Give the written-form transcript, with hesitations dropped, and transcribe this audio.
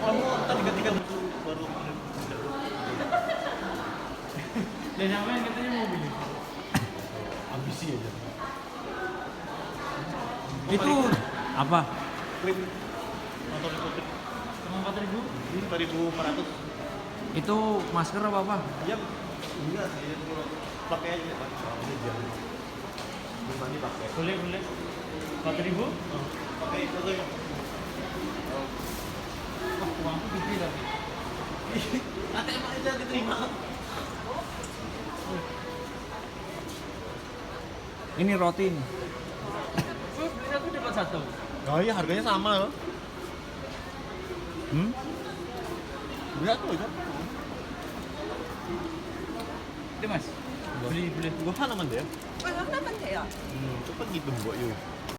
Kamu tadi ketika baru Dan yang lain katanya mau beli. ambisi aja. Itu apa? Krim motor itu Cuma 4.000. ini 4.400. Itu masker apa apa? Iya, enggak sih, kalau pakai aja Pak. Ini jangan. Gimana pakai? Boleh. 4.000. Pakai itu tuh. Wah, uangku gede tapi. ATM aja diterima. Ini roti nih. Beli satu dapat satu. Oh iya, harganya sama loh. Hmm? Enggak tuh, kan? Ini Mas. Beli. Gua kan naman dia. Wala naman kaya. Ito pag ibang yun.